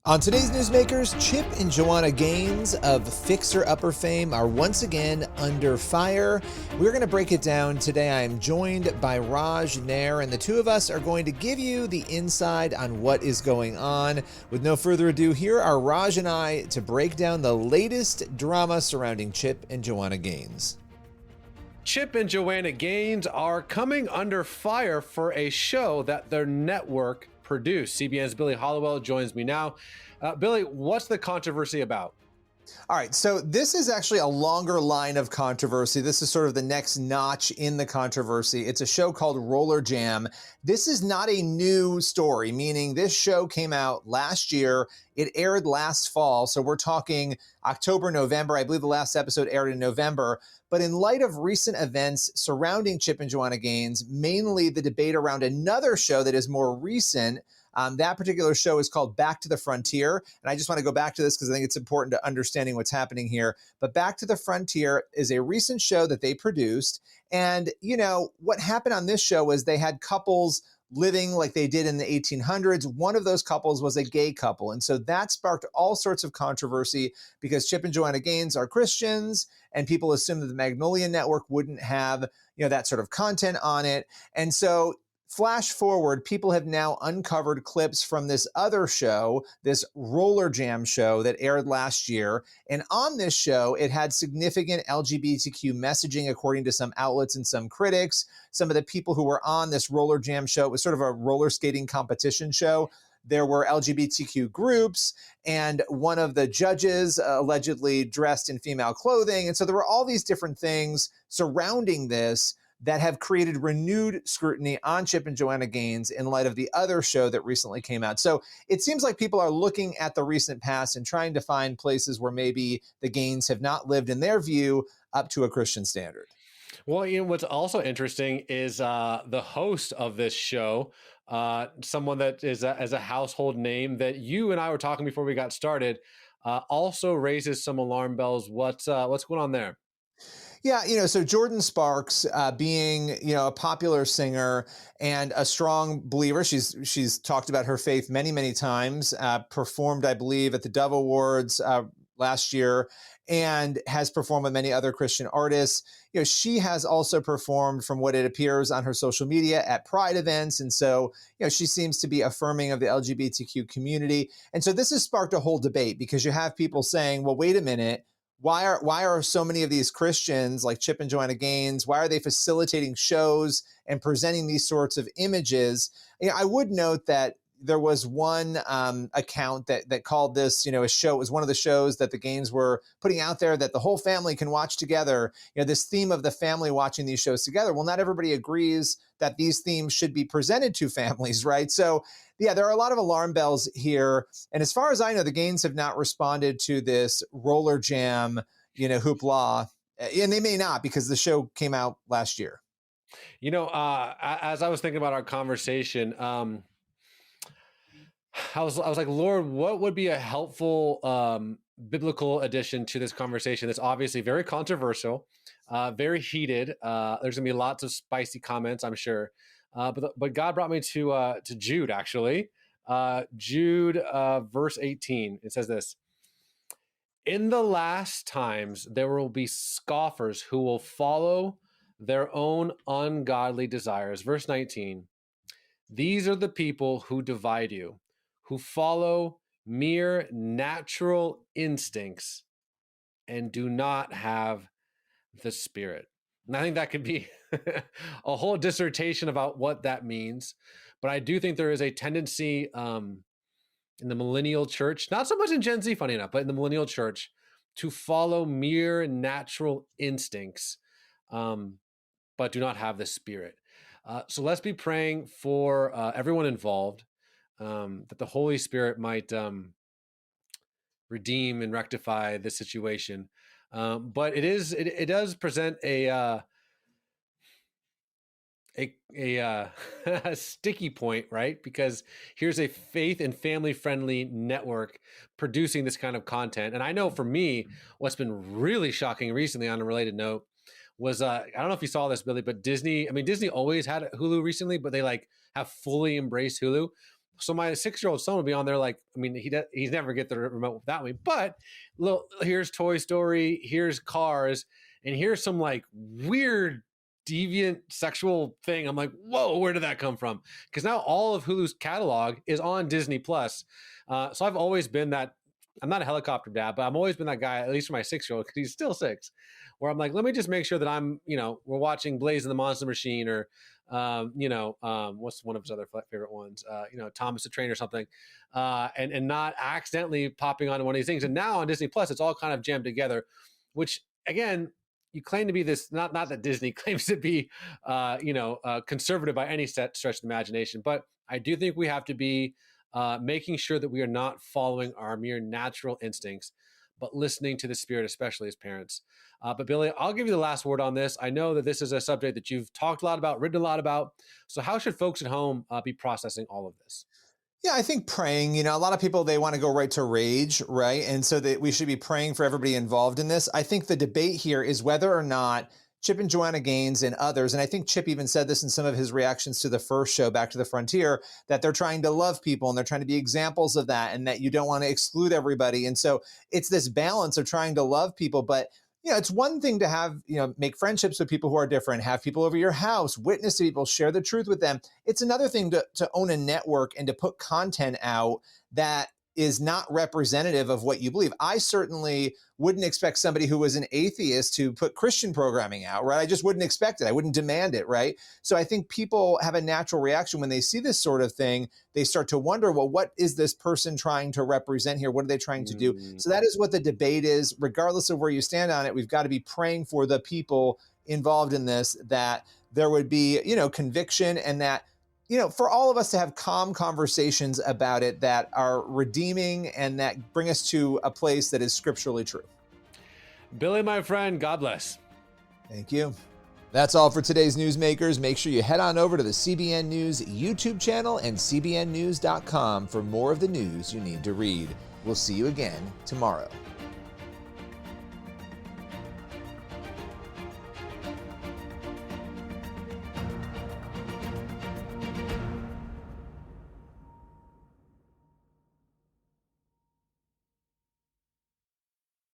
On today's Newsmakers, Chip and Joanna Gaines of Fixer Upper fame are once again under fire. We're going to break it down today. I am joined by Nair, and the two of us are going to give you the inside on what is going on. With no further ado, here are Raj and I to break down the latest drama surrounding Chip and Joanna Gaines. Chip and Joanna Gaines are coming under fire for a show that their network produced. CBN's Billy Hallowell joins me now. Billy, what's the controversy about? All right, so this is actually a longer line of controversy. This is sort of the next notch in the controversy. It's a show called Roller Jam. This is not a new story, meaning this show came out last year. It aired last fall, so we're talking October, November. I believe the last episode aired in November. But in light of recent events surrounding Chip and Joanna Gaines, mainly the debate around another show that is more recent, that particular show is called Back to the Frontier. And I just want to go back to this because I think it's important to understanding what's happening here. But Back to the Frontier is a recent show that they produced. And, you know, what happened on this show was they had couples living like they did in the 1800s. One of those couples was a gay couple. And so that sparked all sorts of controversy because Chip and Joanna Gaines are Christians and people assumed that the Magnolia Network wouldn't have, you know, that sort of content on it. And so flash forward, people have now uncovered clips from this other show, this Roller Jam show that aired last year. And on this show, it had significant LGBTQ messaging, according to some outlets and some critics. Some of the people who were on this Roller Jam show, it was sort of a roller skating competition show. There were LGBTQ groups, and one of the judges allegedly dressed in female clothing. And so there were all these different things surrounding this that have created renewed scrutiny on Chip and Joanna Gaines in light of the other show that recently came out. So it seems like people are looking at the recent past and trying to find places where maybe the Gaines have not lived, in their view, up to a Christian standard. Well, you know, what's also interesting is the host of this show, someone that is as a household name that you and I were talking before we got started, also raises some alarm bells. What's going on there? Yeah, you know, so Jordan Sparks, being, you know, a popular singer and a strong believer, she's talked about her faith many, many times, performed, I believe, at the Dove Awards last year, and has performed with many other Christian artists. You know, she has also performed, from what it appears on her social media, at Pride events. And so, you know, she seems to be affirming of the LGBTQ community. And so this has sparked a whole debate because you have people saying, well, wait a minute, why are so many of these Christians like Chip and Joanna Gaines, why are they facilitating shows and presenting these sorts of images? You know, I would note that there was one account that called this, you know, a show. It was one of the shows that the Gaines were putting out there that the whole family can watch together. You know, this theme of the family watching these shows together. Well, not everybody agrees that these themes should be presented to families, right? So, yeah, there are a lot of alarm bells here. And as far as I know, the Gaines have not responded to this Roller Jam, you know, hoopla. And they may not, because the show came out last year. You know, as I was thinking about our conversation, I was like, Lord, what would be a helpful biblical addition to this conversation? That's obviously very controversial, very heated. There's gonna be lots of spicy comments, I'm sure. But God brought me to Jude, actually. Jude, verse 18. It says this: "In the last times there will be scoffers who will follow their own ungodly desires." Verse 19. "These are the people who divide you, who follow mere natural instincts and do not have the Spirit." And I think that could be a whole dissertation about what that means. But I do think there is a tendency in the millennial church, not so much in Gen Z, funny enough, but in the millennial church, to follow mere natural instincts, but do not have the Spirit. So let's be praying for everyone involved, that the Holy Spirit might redeem and rectify this situation. But it does present a a sticky point, right? Because here's a faith and family friendly network producing this kind of content. And I know for me, what's been really shocking recently, on a related note, was I don't know if you saw this, Billy, but Disney always had Hulu recently, but they like have fully embraced Hulu. So my 6-year-old son will be on there like, I mean, he's never get the remote without me, but look, here's Toy Story, here's Cars, and here's some like weird deviant sexual thing. I'm like, whoa, where did that come from? Because now all of Hulu's catalog is on Disney Plus. So I've always been that. I'm not a helicopter dad, but I've always been that guy, at least for my 6-year-old, because he's still 6, where I'm like, let me just make sure that we're watching Blaze and the Monster Machine, or, what's one of his other favorite ones? Thomas the Train or something, and not accidentally popping onto one of these things. And now on Disney Plus, it's all kind of jammed together, which again, you claim to be this, not that Disney claims to be, conservative by any stretch of the imagination, but I do think we have to be making sure that we are not following our mere natural instincts, but listening to the Spirit, especially as parents. But Billy, I'll give you the last word on this. I know that this is a subject that you've talked a lot about, written a lot about. So how should folks at home be processing all of this? Yeah, I think praying, a lot of people, they want to go right to rage, right? And so that we should be praying for everybody involved in this. I think the debate here is whether or not Chip and Joanna Gaines and others, and I think Chip even said this in some of his reactions to the first show, Back to the Frontier, that they're trying to love people and they're trying to be examples of that, and that you don't want to exclude everybody. And so it's this balance of trying to love people, but it's one thing to have, make friendships with people who are different, have people over your house, witness to people, share the truth with them. It's another thing to own a network and to put content out that is not representative of what you believe. I certainly wouldn't expect somebody who was an atheist to put Christian programming out, right? I just wouldn't expect it. I wouldn't demand it, right? So I think people have a natural reaction when they see this sort of thing. They start to wonder, well, what is this person trying to represent here? What are they trying to do? So that is what the debate is. Regardless of where you stand on it, we've got to be praying for the people involved in this, that there would be, conviction, and that for all of us to have calm conversations about it that are redeeming and that bring us to a place that is scripturally true. Billy, my friend, God bless. Thank you. That's all for today's Newsmakers. Make sure you head on over to the CBN News YouTube channel and cbnnews.com for more of the news you need to read. We'll see you again tomorrow.